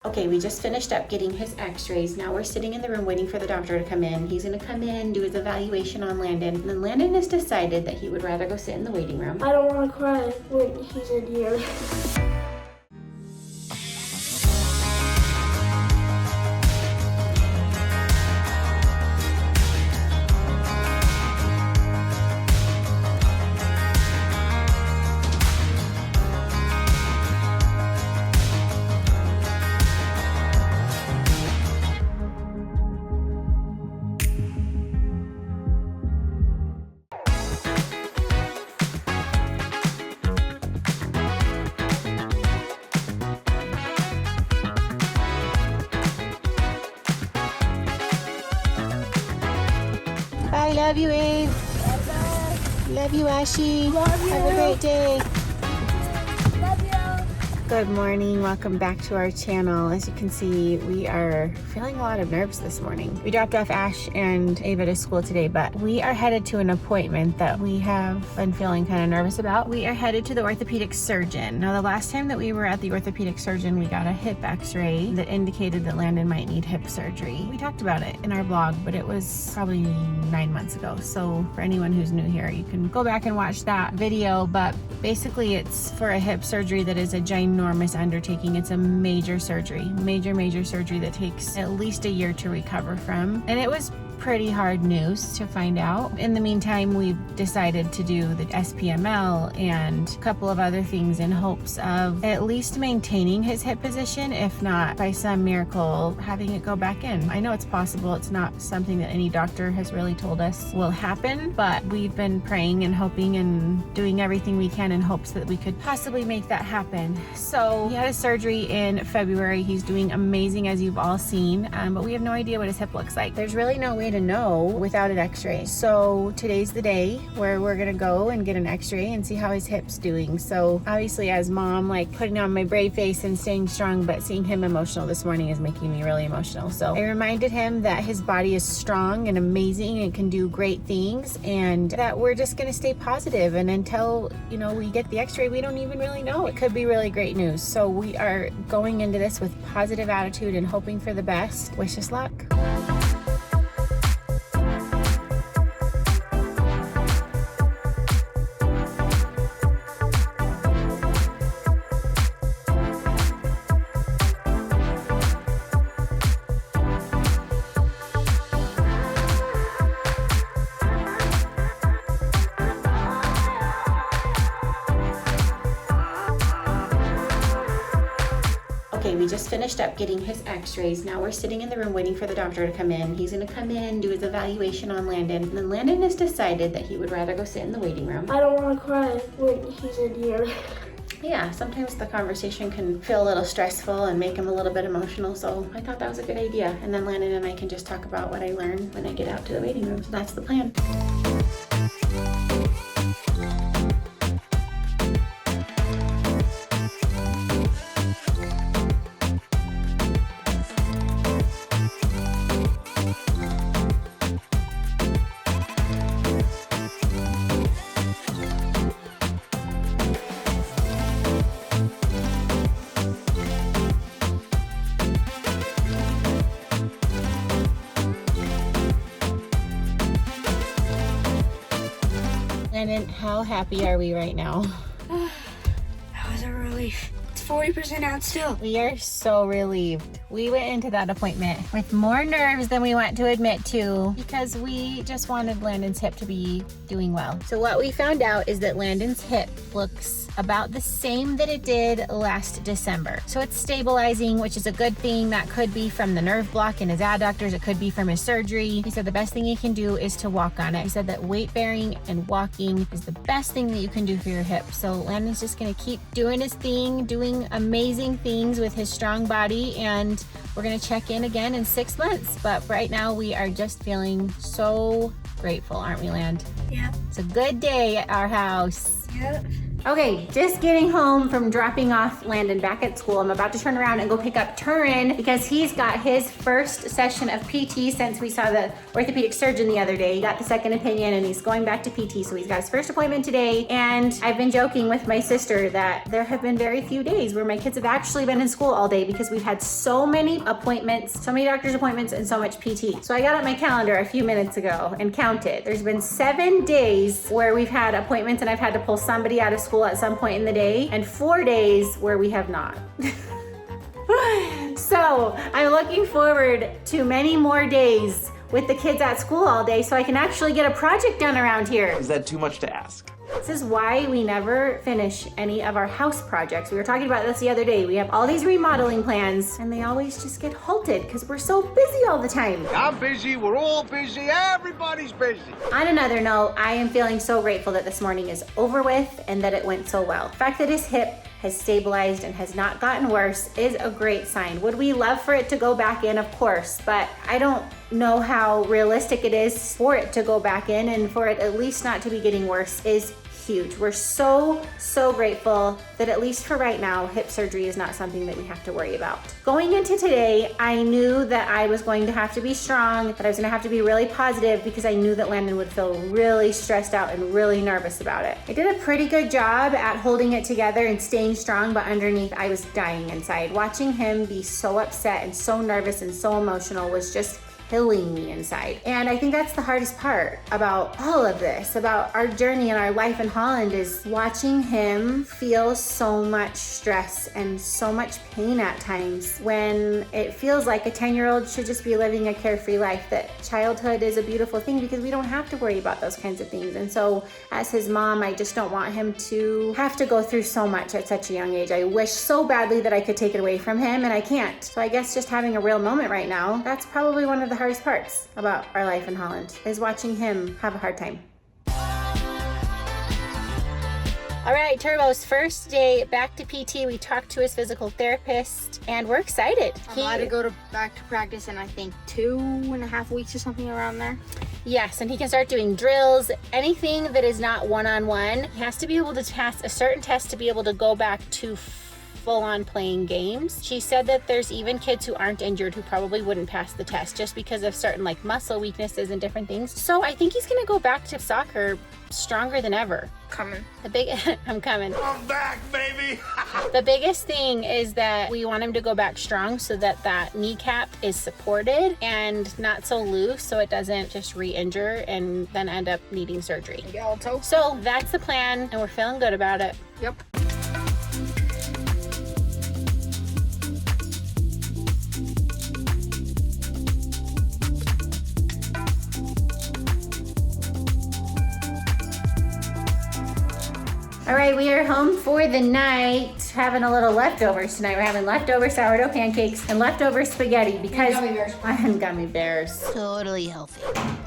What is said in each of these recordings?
Okay, we just finished up getting his x-rays. Now we're sitting in the room waiting for the doctor to come in. He's gonna come in, do his evaluation on Landon. And then Landon has decided that he would rather go sit in the waiting room. I don't want to cry when he's in here. I love you, Abe. Love you, Ashi. Love you. Have a great day. Love you. Good morning. Welcome back to our channel. As you can see, we are feeling a lot of nerves this morning. We dropped off Ash and Ava to school today, but we are headed to an appointment that we have been feeling kind of nervous about. We are headed to the orthopedic surgeon. Now, the last time that we were at the orthopedic surgeon, we got a hip x-ray that indicated that Landon might need hip surgery. We talked about it in our blog, but it was probably 9 months ago. So for anyone who's new here, you can go back and watch that video. But basically, it's for a hip surgery that is a ginormous undertaking. It's a major surgery, major surgery that takes at least a year to recover from. And it was pretty hard news to find out. In the meantime, we've decided to do the SPML and a couple of other things in hopes of at least maintaining his hip position, if not by some miracle having it go back in. I know it's possible. It's not something that any doctor has really told us will happen, but we've been praying and hoping and doing everything we can in hopes that we could possibly make that happen. So he had a surgery in February. He's doing amazing, as you've all seen, but we have no idea what his hip looks like. There's really no way to know without an x-ray. So today's the day where we're gonna go and get an x-ray and see how his hip's doing. So obviously, as mom, like, putting on my brave face and staying strong, but seeing him emotional this morning is making me really emotional. So I reminded him that his body is strong and amazing and can do great things, and that we're just gonna stay positive. And until, we get the x-ray, we don't even really know. It could be really great news. So we are going into this with positive attitude and hoping for the best. Wish us luck. Okay, we just finished up getting his x-rays. Now we're sitting in the room waiting for the doctor to come in. He's gonna come in, do his evaluation on Landon. And then Landon has decided that he would rather go sit in the waiting room. I don't want to cry when he's in here. Yeah, sometimes the conversation can feel a little stressful and make him a little bit emotional, so I thought that was a good idea. And then Landon and I can just talk about what I learned when I get out to the waiting room. So that's the plan. Landon, how happy are we right now? That was a relief. It's 40% out still. We are so relieved. We went into that appointment with more nerves than we want to admit to because we just wanted Landon's hip to be doing well. So what we found out is that Landon's hip looks about the same that it did last December. So it's stabilizing, which is a good thing. That could be from the nerve block in his adductors. It could be from his surgery. He said the best thing he can do is to walk on it. He said that weight bearing and walking is the best thing that you can do for your hip. So Landon's just gonna keep doing his thing, doing amazing things with his strong body, and we're gonna check in again in 6 months. But right now we are just feeling so grateful, aren't we, Land? Yep. It's a good day at our house. Yep. Okay, just getting home from dropping off Landon back at school. I'm about to turn around and go pick up Turin because he's got his first session of PT since we saw the orthopedic surgeon the other day. He got the second opinion and he's going back to PT. So he's got his first appointment today. And I've been joking with my sister that there have been very few days where my kids have actually been in school all day because we've had so many appointments, so many doctor's appointments and so much PT. So I got up my calendar a few minutes ago and counted. There's been 7 days where we've had appointments and I've had to pull somebody out of school at some point in the day, and 4 days where we have not. So I'm looking forward to many more days with the kids at school all day so I can actually get a project done around here. Is that too much to ask? This is why we never finish any of our house projects. We were talking about this the other day. We have all these remodeling plans and they always just get halted because we're so busy all the time. I'm busy, we're all busy, everybody's busy. On another note, I am feeling so grateful that this morning is over with and that it went so well. The fact that his hip has stabilized and has not gotten worse is a great sign. Would we love for it to go back in? Of course, but I don't know how realistic it is for it to go back in, and for it at least not to be getting worse is huge. We're so grateful that at least for right now, hip surgery is not something that we have to worry about. Going into today, I knew that I was going to have to be strong, that I was gonna have to be really positive because I knew that Landon would feel really stressed out and really nervous about it. I did a pretty good job at holding it together and staying strong, but underneath I was dying inside. Watching him be so upset and so nervous and so emotional was just killing me inside. And I think that's the hardest part about all of this, about our journey and our life in Holland, is watching him feel so much stress and so much pain at times when it feels like a 10-year-old should just be living a carefree life, that childhood is a beautiful thing because we don't have to worry about those kinds of things. And so as his mom, I just don't want him to have to go through so much at such a young age. I wish so badly that I could take it away from him and I can't. So I guess just having a real moment right now, that's probably one of the hardest parts about our life in Holland, is watching him have a hard time. All right, Turbo's first day back to PT. We talked to his physical therapist and we're excited. I'm allowed to go back to practice in I think 2.5 weeks or something around there. Yes, and he can start doing drills, anything that is not one-on-one. He has to be able to pass a certain test to be able to go back to full-on playing games. She said that there's even kids who aren't injured who probably wouldn't pass the test just because of certain like muscle weaknesses and different things. So I think he's gonna go back to soccer stronger than ever. Coming. I'm coming. I'm back, baby. The biggest thing is that we want him to go back strong so that that kneecap is supported and not so loose so it doesn't just re-injure and then end up needing surgery. So that's the plan and we're feeling good about it. Yep. All right, we are home for the night, having a little leftovers tonight. We're having leftover sourdough pancakes and leftover spaghetti because and gummy bears. Totally healthy.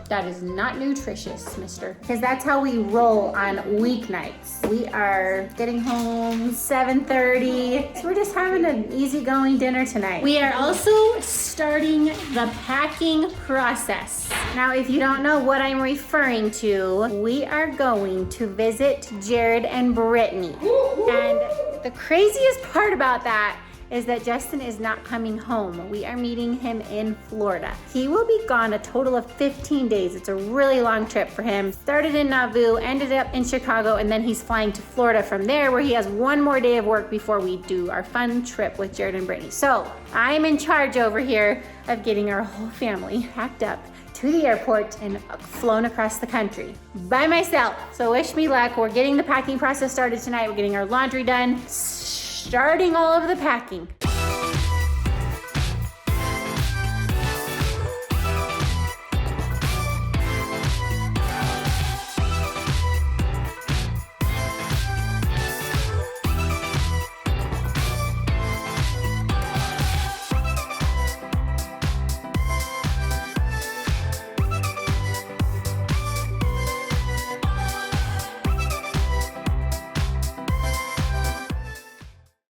That is not nutritious, mister. Because that's how we roll on weeknights. We are getting home 7:30. So we're just having an easygoing dinner tonight. We are also starting the packing process. Now, if you don't know what I'm referring to, we are going to visit Jared and Brittany. And the craziest part about that is that Justin is not coming home. We are meeting him in Florida. He will be gone a total of 15 days. It's a really long trip for him. Started in Nauvoo, ended up in Chicago, and then he's flying to Florida from there where he has one more day of work before we do our fun trip with Jared and Brittany. So I'm in charge over here of getting our whole family packed up to the airport and flown across the country by myself. So wish me luck. We're getting the packing process started tonight. We're getting our laundry done, starting all of the packing.